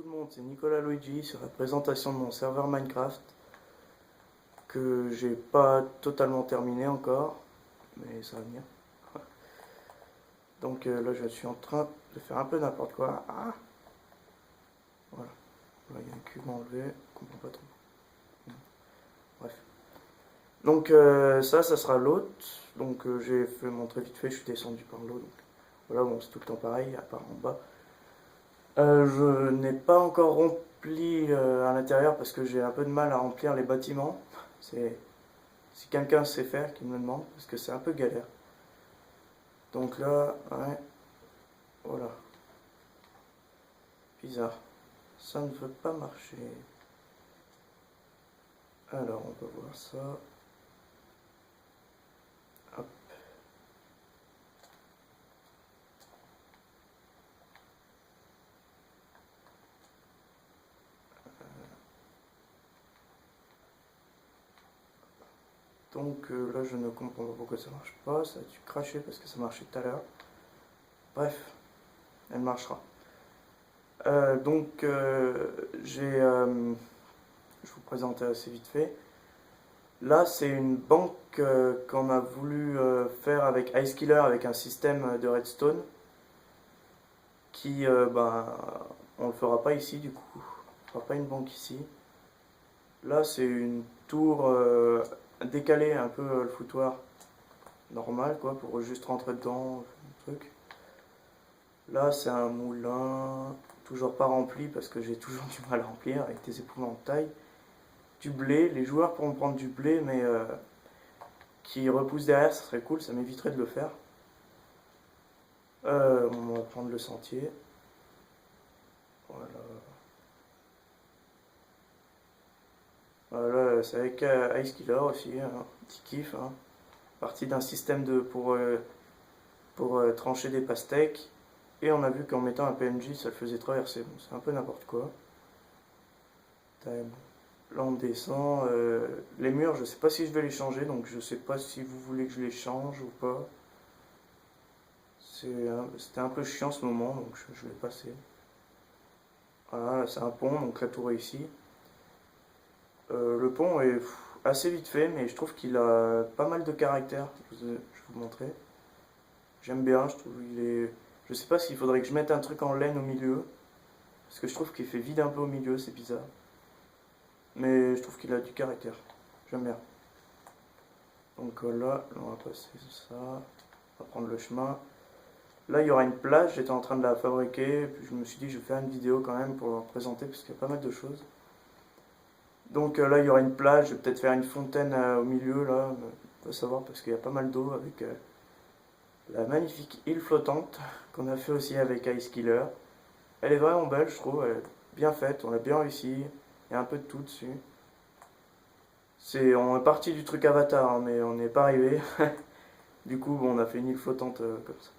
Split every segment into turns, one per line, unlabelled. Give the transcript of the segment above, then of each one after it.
tout le monde, c'est Nicolas Luigi sur la présentation de mon serveur Minecraft que j'ai pas totalement terminé encore, mais ça va venir. Donc là je suis en train de faire un peu n'importe quoi. Ah voilà, là il y a un cube enlevé, je comprends pas trop. Bref. Donc ça sera l'autre. Donc j'ai fait montrer vite fait, je suis descendu par l'eau. Donc voilà, bon c'est tout le temps pareil, à part en bas. Je n'ai pas encore rempli à l'intérieur parce que j'ai un peu de mal à remplir les bâtiments. C'est si quelqu'un sait faire, qu'il me demande, parce que c'est un peu galère. Donc là, ouais, voilà. Bizarre. Ça ne veut pas marcher. Alors, on va voir ça. Hop. Donc là, je ne comprends pas pourquoi ça marche pas. Ça a dû cracher parce que ça marchait tout à l'heure. Bref, elle marchera. Donc, je vous présente assez vite fait. Là, c'est une banque qu'on a voulu faire avec Icekiller, avec un système de redstone. Qui, on le fera pas ici du coup. On fera pas une banque ici. Là, c'est une tour décalée un peu le foutoir normal, quoi, pour juste rentrer dedans, un truc. Là, c'est un moulin, toujours pas rempli parce que j'ai toujours du mal à remplir avec des épouvantails. Du blé, les joueurs pourront prendre du blé, mais qui repousse derrière, ça serait cool, ça m'éviterait de le faire. On va prendre le sentier. Voilà. Voilà, c'est avec Icekiller aussi, un petit kiff. Hein. Parti d'un système pour trancher des pastèques. Et on a vu qu'en mettant un PNJ, ça le faisait traverser. Bon, c'est un peu n'importe quoi. Là, on descend. Les murs, je sais pas si je vais les changer, donc je sais pas si vous voulez que je les change ou pas. C'était un peu chiant ce moment, donc je vais passer. Voilà, c'est un pont, donc la tour est ici. Le pont est assez vite fait, mais je trouve qu'il a pas mal de caractère. Je vais vous montrer. J'aime bien, je trouve il est. Je sais pas s'il faudrait que je mette un truc en laine au milieu, parce que je trouve qu'il fait vide un peu au milieu, c'est bizarre. Mais je trouve qu'il a du caractère. J'aime bien. Donc là, on va passer ça. On va prendre le chemin. Là, il y aura une plage, j'étais en train de la fabriquer, puis je me suis dit je vais faire une vidéo quand même pour la présenter, parce qu'il y a pas mal de choses. Donc là, il y aura une plage, je vais peut-être faire une fontaine au milieu, là, on va savoir, parce qu'il y a pas mal d'eau avec la magnifique île flottante qu'on a fait aussi avec Icekiller. Elle est vraiment belle, je trouve, elle est bien faite, on a bien réussi, il y a un peu de tout dessus. On est parti du truc Avatar, hein, mais on n'est pas arrivé. Du coup, bon, on a fait une île flottante comme ça.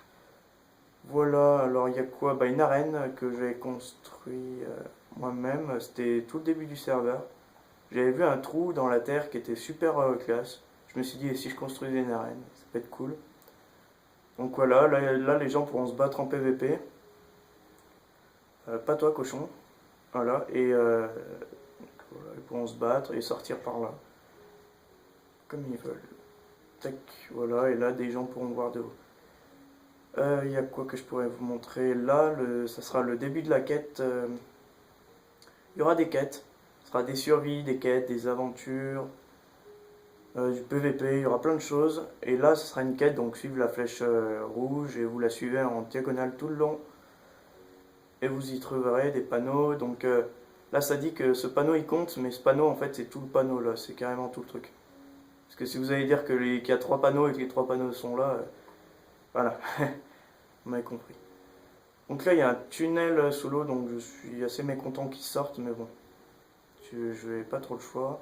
Voilà, alors il y a quoi? Une arène que j'ai construit moi-même, c'était tout le début du serveur. J'avais vu un trou dans la terre qui était super classe. Je me suis dit, et si je construisais une arène, ça peut être cool. Donc voilà, là les gens pourront se battre en PVP. Pas toi, cochon. Voilà, et voilà, ils pourront se battre et sortir par là. Comme ils veulent. Tac, voilà, et là des gens pourront voir de haut. Il y a quoi que je pourrais vous montrer là, ça sera le début de la quête. Il y aura des quêtes. Ce sera des survies, des quêtes, des aventures, du PVP, il y aura plein de choses. Et là, ce sera une quête, donc suivre la flèche rouge et vous la suivez en diagonale tout le long. Et vous y trouverez des panneaux. Donc là, ça dit que ce panneau il compte, mais ce panneau en fait c'est tout le panneau là, c'est carrément tout le truc. Parce que si vous allez dire qu'il y a 3 panneaux et que les 3 panneaux sont là, voilà, vous m'avez compris. Donc là, il y a un tunnel sous l'eau, donc je suis assez mécontent qu'il sorte, mais bon, je n'ai pas trop le choix.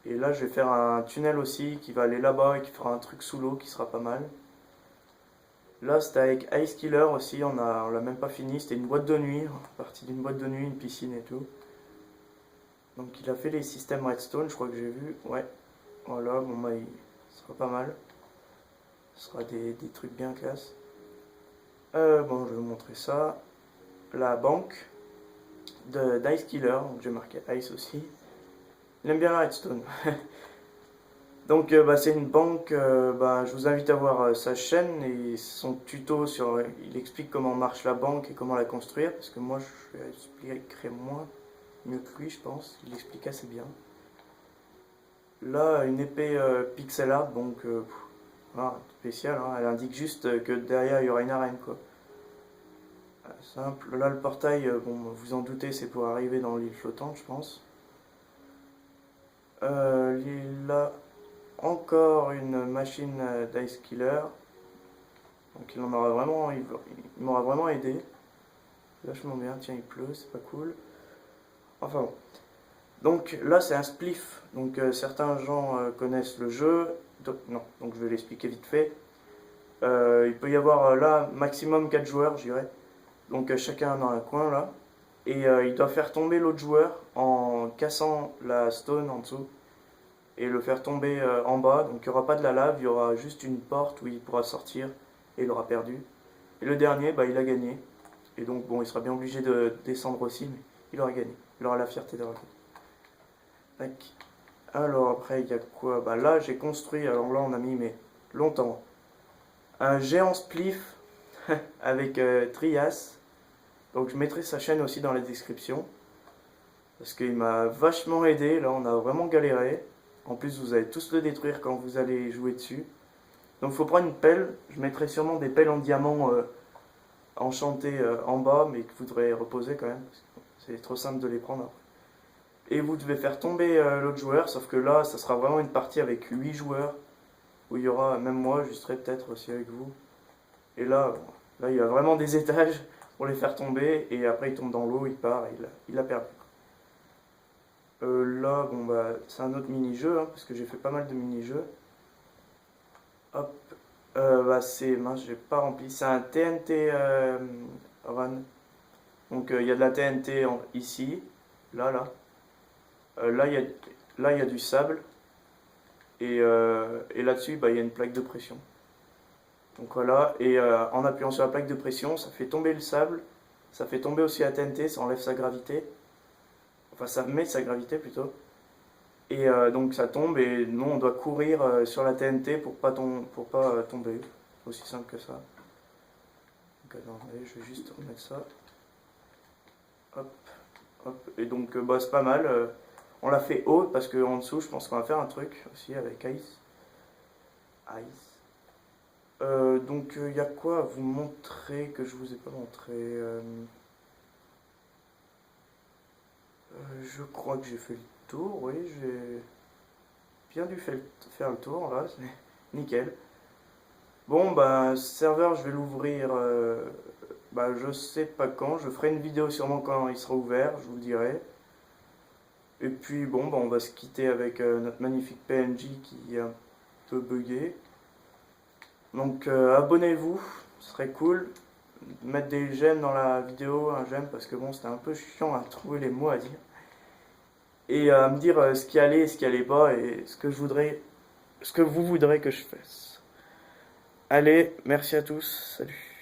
Et là, je vais faire un tunnel aussi qui va aller là-bas et qui fera un truc sous l'eau qui sera pas mal. Là, c'était avec Icekiller aussi, on l'a même pas fini. C'était une boîte de nuit, partie d'une boîte de nuit, une piscine et tout. Donc il a fait les systèmes redstone, je crois que j'ai vu. Ouais, voilà, bon bah, ce sera pas mal. Ce sera des trucs bien classe. Bon, je vais vous montrer ça. La banque. d'Ice Killer, donc j'ai marqué Ice aussi. Il aime bien la redstone. Donc c'est une banque, je vous invite à voir sa chaîne et son tuto sur... il explique comment marche la banque et comment la construire, parce que moi je l'expliquerai mieux que lui je pense, il explique assez bien. Là, une épée pixel art, donc voilà, spéciale, hein, elle indique juste que derrière il y aura une arène quoi. Simple, là le portail, bon vous en doutez, c'est pour arriver dans l'île flottante je pense. Là, encore une machine d'Ice Killer. Donc il m'aura vraiment aidé. Vachement bien, tiens il pleut, c'est pas cool. Enfin bon. Donc là c'est un spliff. Donc certains gens connaissent le jeu. Non, donc je vais l'expliquer vite fait. Il peut y avoir là maximum 4 joueurs, je dirais. Donc chacun dans un coin là. Et il doit faire tomber l'autre joueur en cassant la stone en dessous. Et le faire tomber en bas. Donc il n'y aura pas de la lave, il y aura juste une porte où il pourra sortir. Et il aura perdu. Et le dernier, il a gagné. Et donc bon, il sera bien obligé de descendre aussi, mais il aura gagné. Il aura la fierté d'avoir gagné. Tac. Alors après, il y a quoi? Là, j'ai construit, alors là, on a mis, mais longtemps, un géant spliff avec Trias. Donc je mettrai sa chaîne aussi dans la description. Parce qu'il m'a vachement aidé, là on a vraiment galéré. En plus vous allez tous le détruire quand vous allez jouer dessus. Donc il faut prendre une pelle, je mettrai sûrement des pelles en diamant enchantées en bas, mais que vous devrez reposer quand même. C'est trop simple de les prendre après. Et vous devez faire tomber l'autre joueur, sauf que là ça sera vraiment une partie avec 8 joueurs. Où il y aura, même moi je serai peut-être aussi avec vous. Et là il y a vraiment des étages pour les faire tomber, et après il tombe dans l'eau, il part, et il a perdu. Là, c'est un autre mini-jeu, hein, parce que j'ai fait pas mal de mini-jeux. Hop, mince, j'ai pas rempli. C'est un TNT run. Donc il y a de la TNT ici, là. Là, il y a du sable. Et là-dessus, il y a une plaque de pression. Donc voilà, et en appuyant sur la plaque de pression, ça fait tomber le sable, ça fait tomber aussi la TNT, ça enlève sa gravité. Enfin, ça met sa gravité plutôt. Et donc ça tombe, et nous on doit courir sur la TNT pour pas tomber. Aussi simple que ça. Donc attendez, je vais juste remettre ça. Hop, hop. Et donc c'est pas mal. On l'a fait haut parce qu'en dessous, je pense qu'on va faire un truc aussi avec Ice. Donc il y a quoi à vous montrer que je vous ai pas montré? Je crois que j'ai fait le tour, oui, j'ai bien dû faire le tour là, c'est nickel. Bon, serveur, je vais l'ouvrir, je sais pas quand, je ferai une vidéo sûrement quand il sera ouvert, je vous le dirai. Et puis bon, on va se quitter avec notre magnifique PNJ qui est un peu bugué. Donc abonnez-vous, ce serait cool. Mettre des j'aime dans la vidéo, un j'aime, parce que bon, c'était un peu chiant à trouver les mots à dire. Et à me dire ce qui allait et ce qui allait pas, et ce que vous voudrez que je fasse. Allez, merci à tous, salut.